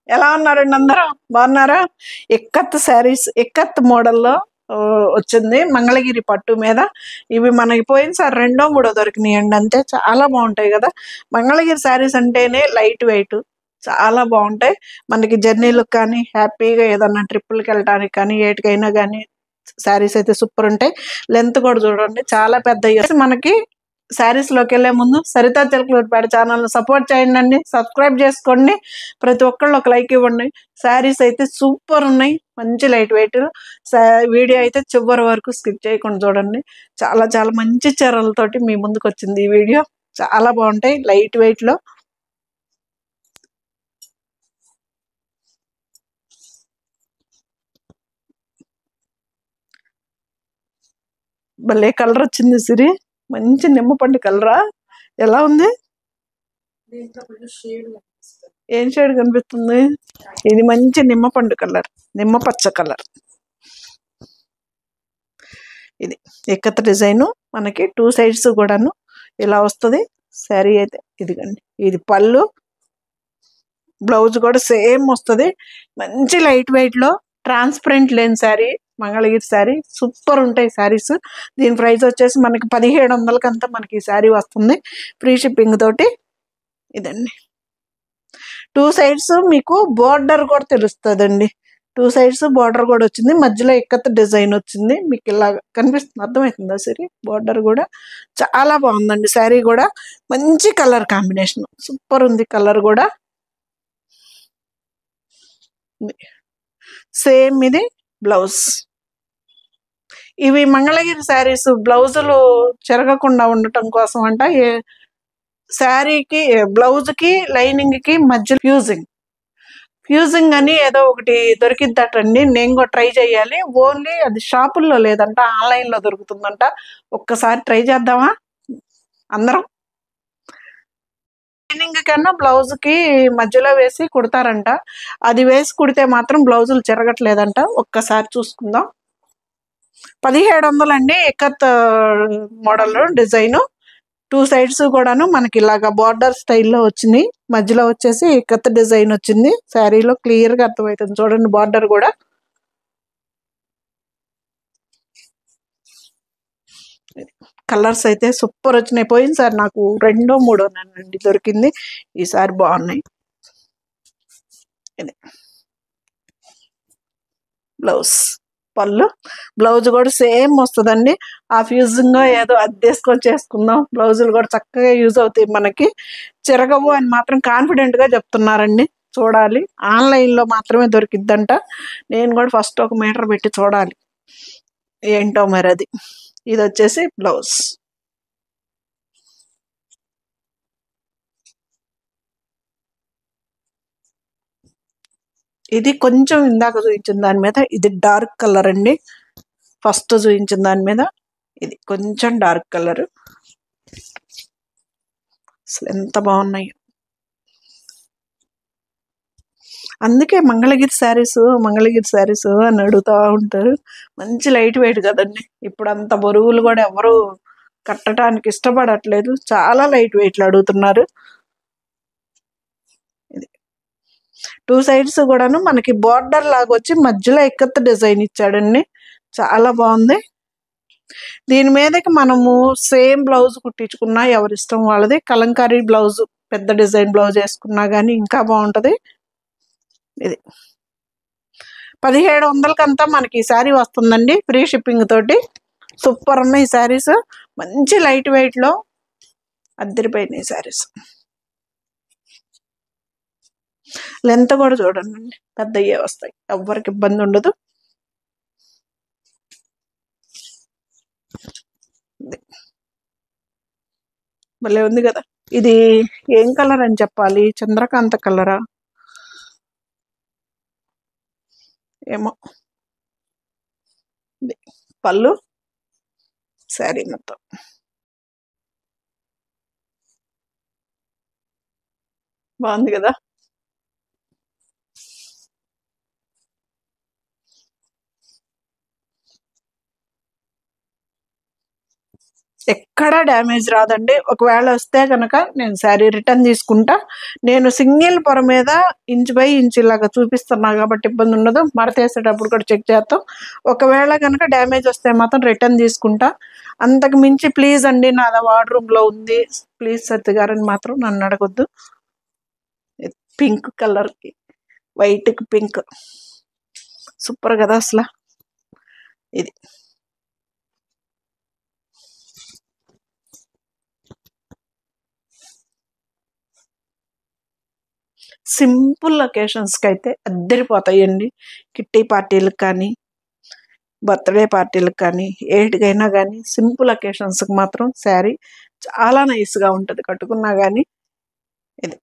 ఎలా ఉన్నారండి అందరూ బాగున్నారా? ఇక్కత్ శారీస్ ఇక్కత్ మోడల్లో వచ్చింది మంగళగిరి పట్టు మీద. ఇవి మనకి పోయినసారి రెండో మూడో దొరికినాయండి, అంతే. చాలా బాగుంటాయి కదా. మంగళగిరి శారీస్ అంటేనే లైట్ వెయిట్, చాలా బాగుంటాయి. మనకి జర్నీలకు కానీ హ్యాపీగా ఏదన్నా ట్రిప్పులకి వెళ్ళడానికి కానీ ఏటికైనా కానీ శారీస్ అయితే సూపర్ ఉంటాయి. లెంత్ కూడా చూడండి చాలా పెద్ద. మనకి శారీస్ లోకి వెళ్ళే ముందు సరితా చిలకలూరిపేట ఛానల్ సపోర్ట్ చేయండి, సబ్స్క్రైబ్ చేసుకోండి. ప్రతి ఒక్కళ్ళు ఒక లైక్ ఇవ్వండి. శారీస్ అయితే సూపర్ ఉన్నాయి, మంచి లైట్ వెయిట్. వీడియో అయితే చివరి వరకు స్కిప్ చేయకుండా చూడండి. చాలా చాలా మంచి చీరలతోటి మీ ముందుకు వచ్చింది ఈ వీడియో. చాలా బాగుంటాయి లైట్ వెయిట్ లో. భలే కలర్ వచ్చింది సిరి, మంచి నిమ్మపండు కలరా. ఎలా ఉంది? ఏం షేడ్ కనిపిస్తుంది? ఇది మంచి నిమ్మపండు కలర్, నిమ్మపచ్చ కలర్. ఇది ఇక్కత డిజైన్, మనకి 2 సైడ్స్ కూడాను ఇలా వస్తుంది శారీ అయితే. ఇదిగండి, ఇది పళ్ళు, బ్లౌజ్ కూడా సేమ్ వస్తుంది. మంచి లైట్ వెయిట్ లో ట్రాన్స్పరెంట్ లేని శారీ మంగళగిరి శారీ. సూపర్ ఉంటాయి శారీస్. దీని ప్రైస్ వచ్చేసి మనకి 1700 అంతా మనకి ఈ శారీ వస్తుంది, ఫ్రీ షిప్పింగ్ తోటి. ఇదండి, 2 సైడ్స్ మీకు బోర్డర్ కూడా తెలుస్తుందండి. 2 సైడ్స్ బోర్డర్ కూడా వచ్చింది, మధ్యలో ఇక్కత డిజైన్ వచ్చింది. మీకు ఇలా కనిపిస్తుంది, అర్థమవుతుందా సరే? బోర్డర్ కూడా చాలా బాగుందండి. శారీ కూడా మంచి కలర్ కాంబినేషన్, సూపర్ ఉంది కలర్ కూడా. సేమ్ ఇది బ్లౌజ్. ఇవి మంగళగిరి శారీస్ బ్లౌజులు చెరగకుండా ఉండటం కోసం అంట శారీకి బ్లౌజ్ కి లైనింగ్ కి మధ్య ఫ్యూజింగ్ అని ఏదో ఒకటి దొరికిద్దటండి. నేను కూడా ట్రై చేయాలి. ఓన్లీ అది షాపుల్లో లేదంట, ఆన్లైన్ లో దొరుకుతుందంట. ఒక్కసారి ట్రై చేద్దామా అందరం? లైనింగ్ కన్నా బ్లౌజ్ కి మధ్యలో వేసి కుడతారంట. అది వేసి కుడితే మాత్రం బ్లౌజులు చెరగట్లేదంట. ఒక్కసారి చూసుకుందాం. 1700 అండి ఇక్కత్ మోడల్ డిజైన్. 2 సైడ్స్ కూడాను మనకి ఇలాగా బార్డర్ స్టైల్లో వచ్చింది. మధ్యలో వచ్చేసి ఇక్కత్ డిజైన్ వచ్చింది. శారీలో క్లియర్ గా అర్థమవుతుంది చూడండి, బార్డర్ కూడా. కలర్స్ అయితే సూపర్ వచ్చినాయి. పోయినసారి నాకు రెండో మూడో అండి దొరికింది, ఈసారి బాగున్నాయి. ఇది బ్లౌజ్, పళ్ళు, బ్లౌజ్ కూడా సేమ్ వస్తుందండి. ఆ ఫ్యూజింగ్ ఏదో అద్దెసుకొని చేసుకుందాం. బ్లౌజులు కూడా చక్కగా యూజ్ అవుతాయి మనకి, చిరగవు అని మాత్రం కాన్ఫిడెంట్ గా చెప్తున్నారండి. చూడాలి, ఆన్లైన్ లో మాత్రమే దొరికిద్దంట. నేను కూడా ఫస్ట్ 1 మీటర్ పెట్టి చూడాలి ఏంటో మరి అది. ఇది వచ్చేసి బ్లౌజ్. ఇది కొంచెం ఇందాక చూపించిన దాని మీద ఇది డార్క్ కలర్ అండి. ఫస్ట్ చూపించిన దాని మీద ఇది కొంచెం డార్క్ కలర్. అసలు ఎంత బాగున్నాయి. అందుకే మంగళగిరి శారీస్ అని అడుగుతూ ఉంటారు. మంచి లైట్ వెయిట్ కదండి. ఇప్పుడు అంత బరువులు కూడా ఎవరు కట్టడానికి ఇష్టపడట్లేదు, చాలా లైట్ వెయిట్లు అడుగుతున్నారు. ఇది 2 సైడ్స్ కూడాను మనకి బార్డర్ లాగా వచ్చి మధ్యలో ఇక్కత్ డిజైన్ ఇచ్చాడండి, చాలా బాగుంది. దీని మీదకి మనము సేమ్ బ్లౌజ్ కుట్టించుకున్నా ఎవరిష్టం వాళ్ళది. కలంకారీ బ్లౌజ్, పెద్ద డిజైన్ బ్లౌజ్ వేసుకున్నా కానీ ఇంకా బాగుంటది. ఇది 1700 అంతా మనకి ఈ శారీ వస్తుందండి, ఫ్రీ షిప్పింగ్ తోటి. సూపర్ ఉన్నాయి శారీస్, మంచి లైట్ వెయిట్ లో అద్దరిపోయినాయి శారీస్. లెంత్ కూడా చూడండి, పెద్దయ్యే వస్తాయి, ఎవ్వరికి ఇబ్బంది ఉండదు. భలే ఉంది కదా. ఇది ఏం కలర్ అని చెప్పాలి, చంద్రకాంత కలరా ఏమో. పళ్ళు, శారీ మొత్తం బాగుంది కదా. ఎక్కడా డ్యామేజ్ రాదండి. ఒకవేళ వస్తే కనుక నేను శారీ రిటర్న్ తీసుకుంటా. నేను సింగిల్ పొర మీద ఇంచ్ బై ఇంచ్ ఇలాగా చూపిస్తున్నా కాబట్టి ఇబ్బంది ఉండదు. మడతేసేటప్పుడు కూడా చెక్ చేస్తాం. ఒకవేళ కనుక డ్యామేజ్ వస్తే మాత్రం రిటర్న్ తీసుకుంటా. అంతకు మించి ప్లీజ్ అండి, నాది వార్డ్రూమ్లో ఉంది, ప్లీజ్ సత్య గారని మాత్రం నన్ను అడగొద్దు. పింక్ కలర్కి వైట్కి పింక్ సూపర్ కదా అసలు. ఇది సింపుల్ అకేషన్స్కి అయితే అద్దరిపోతాయండి. కిట్టి పార్టీలకు కానీ, బర్త్డే పార్టీలకు కానీ, ఏటికైనా కానీ సింపుల్ అకేషన్స్కి మాత్రం శారీ చాలా నైస్గా ఉంటుంది కట్టుకున్నా కానీ. ఇది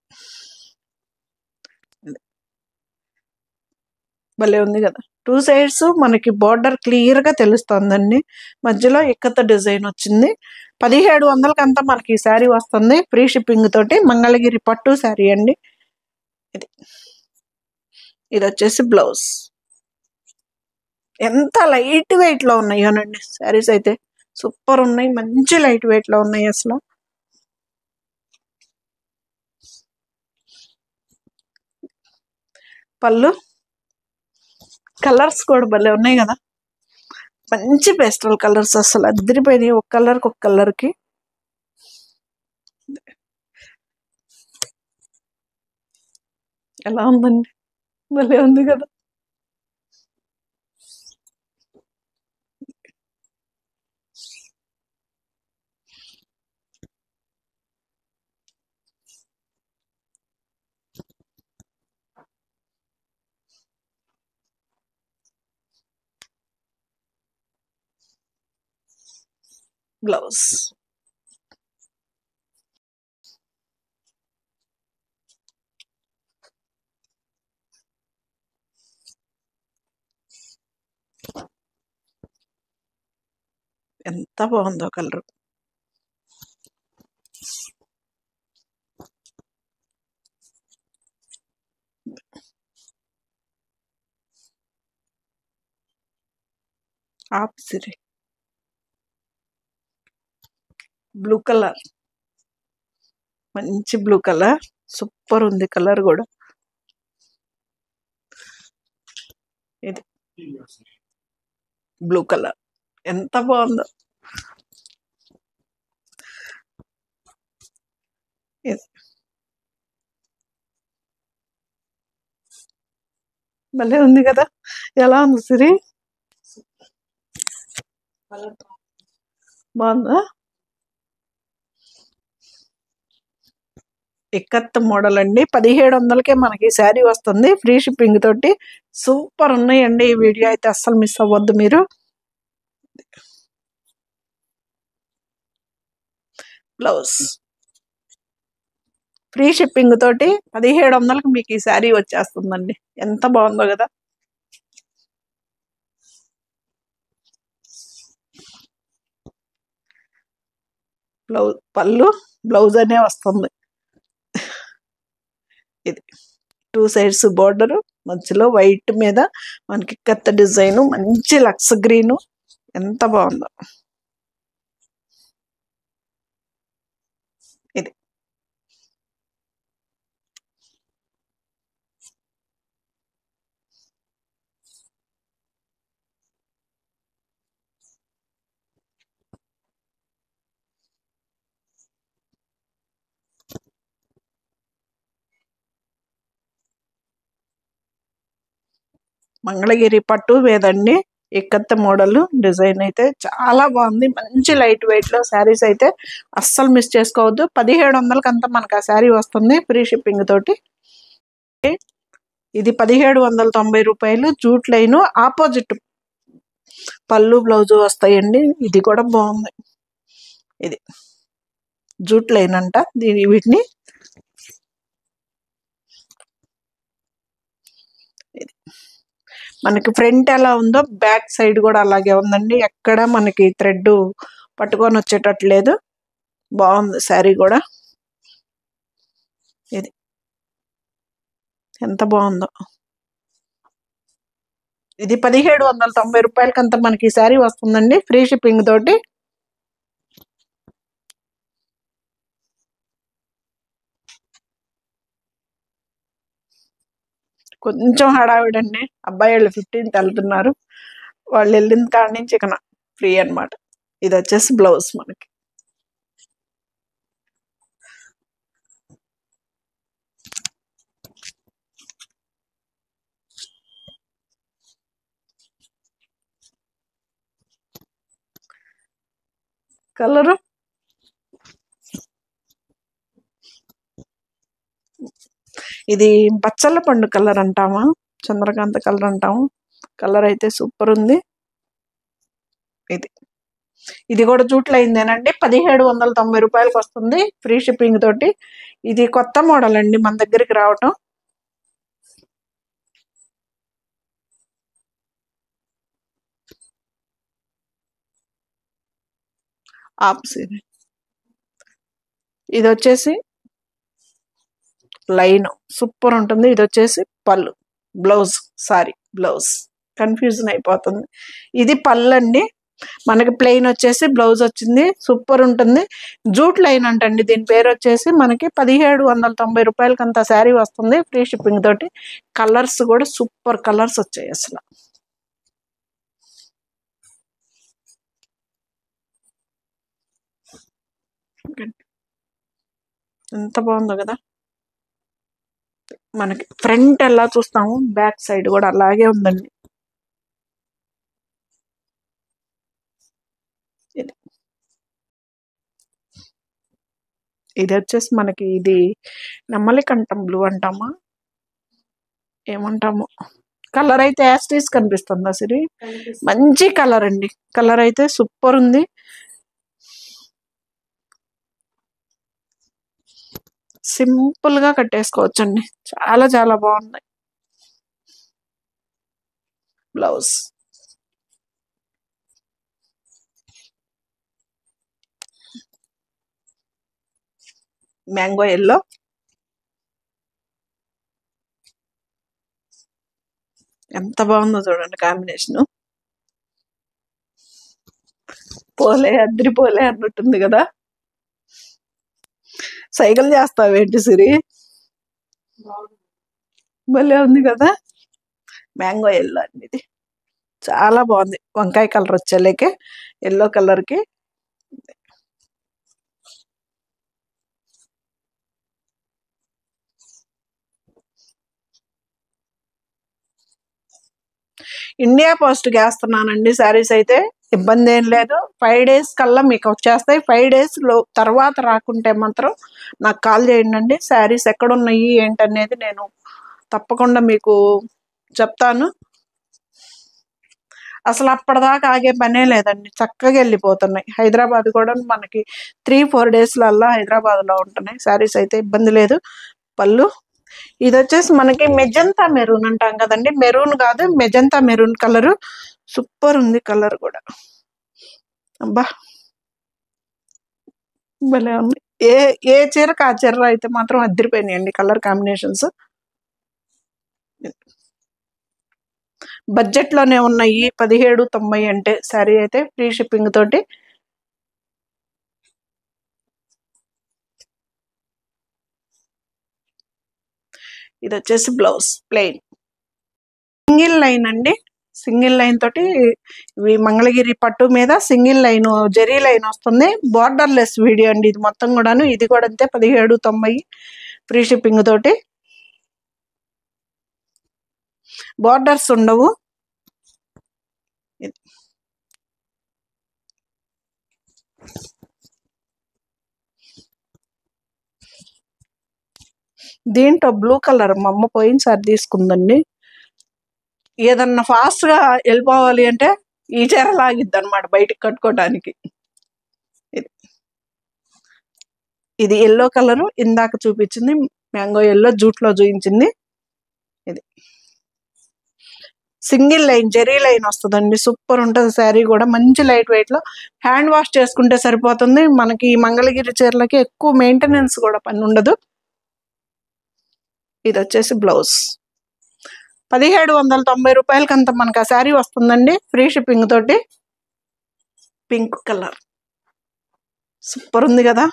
భలే ఉంది కదా. 2 సైడ్స్ మనకి బార్డర్ క్లియర్గా తెలుస్తుందండి. మధ్యలో ఇక్కత డిజైన్ వచ్చింది. 1700కి అంతా మనకి ఈ శారీ వస్తుంది ఫ్రీ షిప్పింగ్ తోటి. మంగళగిరి పట్టు శారీ అండి ఇది. ఇది వచ్చేసి బ్లౌజ్. ఎంత లైట్ వెయిట్లో ఉన్నాయోనండి శారీస్ అయితే, సూపర్ ఉన్నాయి. మంచి లైట్ వెయిట్లో ఉన్నాయి అసలు. పళ్ళు కలర్స్ కూడా భలే ఉన్నాయి కదా. మంచి పేస్టల్ కలర్స్ అసలు అద్దరిపోయినాయి. ఒక కలర్కి ఒక కలర్కి. ఎలా ఉందండి, భలే ఉంది కదా. బ్లౌజ్ ఎంత బాగుందో కలర్. ఆప్సిరి బ్లూ కలర్, మంచి బ్లూ కలర్, సూపర్ ఉంది కలర్ కూడా. ఇది బ్లూ కలర్ ఎంత బాగుందో. ఇది భలే ఉంది కదా. ఎలా ఉంది సిరి, బాగుందా. ఇక్కత్ మోడల్ అండి. 1700కే మనకి శారీ వస్తుంది ఫ్రీ షిప్పింగ్ తోటి. సూపర్ ఉన్నాయండి. ఈ వీడియో అయితే అస్సలు మిస్ అవ్వద్దు మీరు. బ్లౌజ్ ఫ్రీ షిప్పింగ్ తోటి 1700కి మీకు ఈ శారీ వచ్చేస్తుందండి. ఎంత బాగుందో కదా. బ్లౌజ్ పళ్ళు బ్లౌజ్ అనే వస్తుంది. ఇది 2 సైడ్స్ బోర్డరు, మధ్యలో వైట్ మీద మనకి కొత్త డిజైన్, మంచి లక్స్ గ్రీను, ఎంత బాగుందో. ఇది మంగళగిరి పట్టు మీదండి ఇక్కత్త మోడల్ డిజైన్ అయితే చాలా బాగుంది. మంచి లైట్ వెయిట్లో శారీస్ అయితే అస్సలు మిస్ చేసుకోవద్దు. 1700కి అంతా మనకు ఆ శారీ వస్తుంది ఫ్రీ షిప్పింగ్ తోటి. ఇది 1790 రూపాయలు. జూట్ లైన్ ఆపోజిట్ పళ్ళు బ్లౌజు వస్తాయండి. ఇది కూడా బాగుంది. ఇది జూట్ లైన్ అంట వీటిని. మనకి ఫ్రంట్ ఎలా ఉందో బ్యాక్ సైడ్ కూడా అలాగే ఉందండి. ఎక్కడ మనకి థ్రెడ్ పట్టుకొని వచ్చేటట్లేదు. బాగుంది శారీ కూడా. ఇది ఎంత బాగుందో. ఇది 1790 రూపాయలకి అంతా మనకి ఈ శారీ వస్తుందండి ఫ్రీ షిప్పింగ్ తోటి. కొంచెం హడావిడండి, అబ్బాయి వాళ్ళు 15th వెళ్తున్నారు, వాళ్ళు వెళ్ళిన కాడి నుంచి ఇక ఫ్రీ అన్నమాట. ఇది వచ్చేసి బ్లౌజ్ మనకి. కలరు ఇది బచ్చల పండు కలర్ అంటామా, చంద్రకాంత కలర్ అంటాము. కలర్ అయితే సూపర్ ఉంది. ఇది ఇది కూడా జూట్లో అయిందేనండి. 1790 రూపాయలకి వస్తుంది, ఫ్రీ షిప్పింగ్ తోటి. ఇది కొత్త మోడల్ అండి మన దగ్గరికి రావటం. ఆప్షన్ ఇది వచ్చేసి లైన్ సూపర్ ఉంటుంది. ఇది వచ్చేసి పళ్ళు, బ్లౌజ్, సారీ బ్లౌజ్ కన్ఫ్యూజన్ అయిపోతుంది. ఇది పళ్ళు అండి, మనకి ప్లెయిన్ వచ్చేసి బ్లౌజ్ వచ్చింది, సూపర్ ఉంటుంది. జూట్ లైన్ అంటండి దీని పేరు వచ్చేసి. మనకి 1790 రూపాయలకి అంత శారీ వస్తుంది, ఫ్రీ షిప్పింగ్ తోటి. కలర్స్ కూడా సూపర్ కలర్స్ వచ్చాయి అసలు. ఎంత బాగుందో కదా. మనకి ఫ్రంట్ ఎలా చూస్తాము, బ్యాక్ సైడ్ కూడా అలాగే ఉందండి. ఇది వచ్చేసి మనకి ఇది నెమలికంఠం బ్లూ అంటామా ఏమంటాము. కలర్ అయితే యాస్టీస్ కనిపిస్తుంది అసలు, మంచి కలర్ అండి. కలర్ అయితే సూపర్ ఉంది. సింపుల్ గా కట్టేసుకోవచ్చండి, చాలా చాలా బాగున్నాయి. బ్లౌజ్ మ్యాంగో ఎల్లో, ఎంత బాగుందో చూడండి కాంబినేషన్. పోలే అద్దరిపోలే అన్నట్టుంది కదా. సైకిల్ చేస్తావేంటి సిరి, భలే ఉంది కదా. మ్యాంగో ఎల్లో అండి, ఇది చాలా బాగుంది. వంకాయ కలర్ వచ్చేలేకే ఎల్లో కలర్ కి. ఇండియా పోస్ట్ వేస్తున్నానండి శారీస్ అయితే, ఇబ్బంది ఏం లేదు. 5 days కల్లా మీకు వచ్చేస్తాయి. 5 days తర్వాత రాకుంటే మాత్రం నాకు కాల్ చేయండి. శారీస్ ఎక్కడున్నాయి ఏంటనేది నేను తప్పకుండా మీకు చెప్తాను. అసలు అప్పటిదాకా ఆగే పనే లేదండి, చక్కగా వెళ్ళిపోతున్నాయి. హైదరాబాద్ కూడా మనకి 3-4 daysలల్లా హైదరాబాద్లో ఉంటున్నాయి శారీస్ అయితే, ఇబ్బంది లేదు. పళ్ళు ఇది వచ్చేసి మనకి మెజంతా మెరూన్ అంటాం కదండి, మెరూన్ కాదు మెజంతా మెరూన్ కలరు, సూపర్ ఉంది కలర్ కూడా. అబ్బా భలే ఉంది. ఏ ఏ చీరకు ఆ చీర అయితే మాత్రం అద్దరిపోయినాయండి కలర్ కాంబినేషన్స్. బడ్జెట్ లోనే ఉన్నాయి, 1790 అంటే శారీ అయితే ఫ్రీ షిప్పింగ్ తోటి. ఇది వచ్చేసి బ్లౌజ్ ప్లెయిన్, సింగిల్ లైన్ అండి. సింగిల్ లైన్ తోటి ఇవి మంగళగిరి పట్టు మీద సింగిల్ లైన్ జెరీ లైన్ వస్తుంది. బార్డర్ లెస్ వీడియో అండి ఇది మొత్తం కూడాను. ఇది కూడా అంతే 1790 ఫ్రీ షిప్పింగ్ తోటి. బార్డర్స్ ఉండవు. దీంట్లో బ్లూ కలర్ మా అమ్మ పోయినసారి తీసుకుందండి. ఏదన్నా ఫాస్ట్ గా వెళ్ళిపోవాలి అంటే ఈ చీర లాగిద్ది అనమాట బయటికి కట్టుకోవడానికి. ఇది ఎల్లో కలరు, ఇందాక చూపించింది మ్యాంగో ఎల్లో జూట్లో చూపించింది. ఇది సింగిల్ లైన్ జెరీ లైన్ వస్తుందండి, సూపర్ ఉంటుంది శారీ కూడా. మంచి లైట్ వెయిట్ లో హ్యాండ్ వాష్ చేసుకుంటే సరిపోతుంది. మనకి మంగళగిరి చీరలకి ఎక్కువ మెయింటెనెన్స్ కూడా పని ఉండదు. ఇది వచ్చేసి బ్లౌజ్ 1790 రూపాయలకి అంత మనకు ఆ శారీ వస్తుందండి, ఫ్రీ షిప్పింగ్ తోటి. పింక్ కలర్ సూపర్ ఉంది కదా.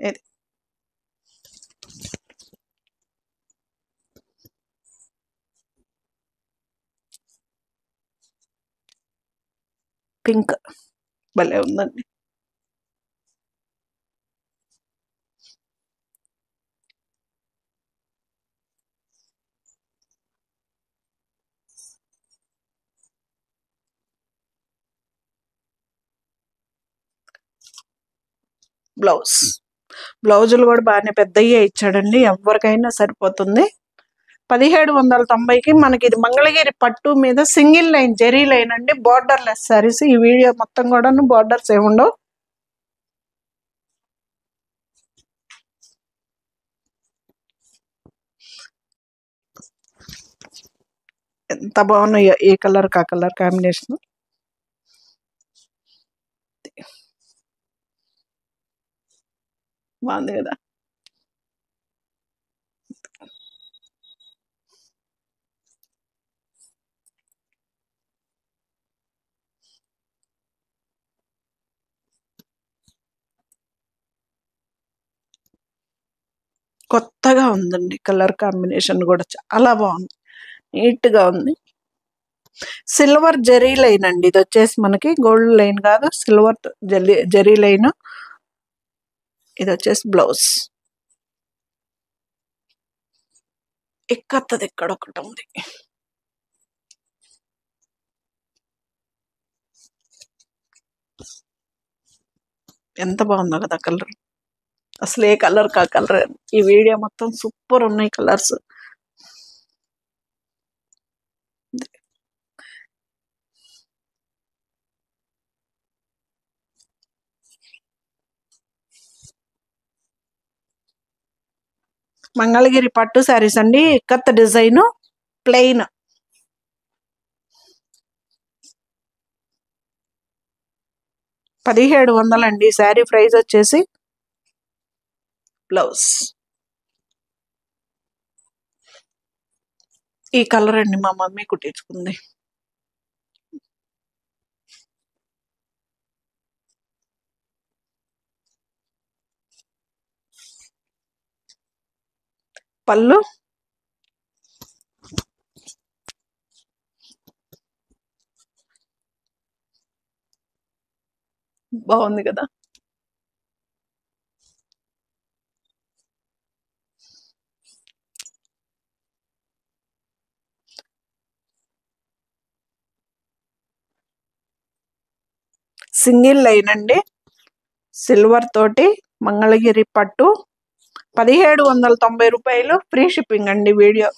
ఇది పింక్ భలే ఉందండి. బ్లౌజులు కూడా బాగానే పెద్దయ్యే ఇచ్చాడండి, ఎవరికైనా సరిపోతుంది. 1790కి మనకి ఇది మంగళగిరి పట్టు మీద సింగిల్ లైన్ జెరీ లైన్ అండి, బార్డర్ లెస్ సారీస్. ఈ వీడియో మొత్తం కూడాను బార్డర్స్ ఏముండవు. ఎంత బాగున్నాయో ఏ కలర్ కా కలర్ కాంబినేషన్. బాగుంది కదా. కొత్తగా ఉందండి, కలర్ కాంబినేషన్ కూడా చాలా బాగుంది, నీట్ గా ఉంది. సిల్వర్ జెరీ లైన్ అండి, ఇది వచ్చేసి మనకి గోల్డ్ లైన్ కాదు, సిల్వర్ జెరీ లైన్. ఇది వచ్చేసి బ్లౌజ్. ఇక్కత్తది ఇక్కడ ఒకటి ఉంది. ఎంత బాగుందో కదా కలర్. అసలు ఏ కలర్ కా కలర్. ఈ వీడియో మొత్తం సూపర్ ఉన్నాయి కలర్స్. మంగళగిరి పట్టు శారీస్ అండి, ఇక్కత్ డిజైన్, ప్లెయిన్. 1700 అండి శారీ ప్రైస్ వచ్చేసి. బ్లౌజ్ ఈ కలర్ అండి, మా మమ్మీ కుట్టించుకుంది. పళ్ళు బాగుంది కదా. సింగిల్ లైన్ అండి, సిల్వర్ తోటి మంగళగిరి పట్టు. 1790 రూపాయలు, ఫ్రీ షిప్పింగ్ అండి వీడియో.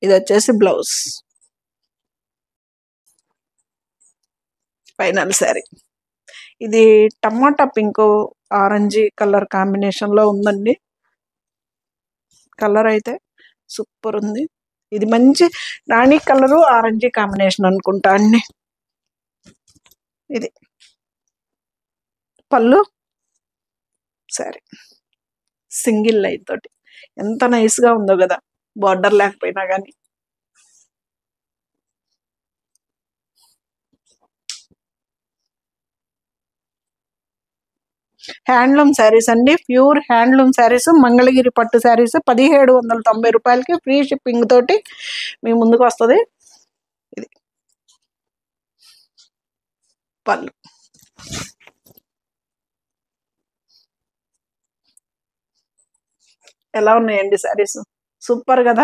ఇది వచ్చేసి బ్లౌజ్. ఫైనల్ శారీ ఇది టమాటా పింక్ ఆరెంజ్ కలర్ కాంబినేషన్ లో ఉందండి. కలర్ అయితే సూపర్ ఉంది. ఇది మంచి రాణి కలరు ఆరెంజ్ కాంబినేషన్ అనుకుంటా అండి. ఇది పళ్ళు సరే, సింగిల్ లైన్ తోటి ఎంత నైస్ గా ఉందో కదా, బార్డర్ లేకపోయినా కానీ. హ్యాండ్లూమ్ శారీస్ అండి, ప్యూర్ హ్యాండ్లూమ్ శారీస్, మంగళగిరి పట్టు శారీస్. 1790 రూపాయలకి ఫ్రీ షిప్పింగ్ తోటి మీ ముందుకు వస్తుంది. ఇది పళ్ళు. ఎలా ఉన్నాయండి శారీస్, సూపర్ కదా.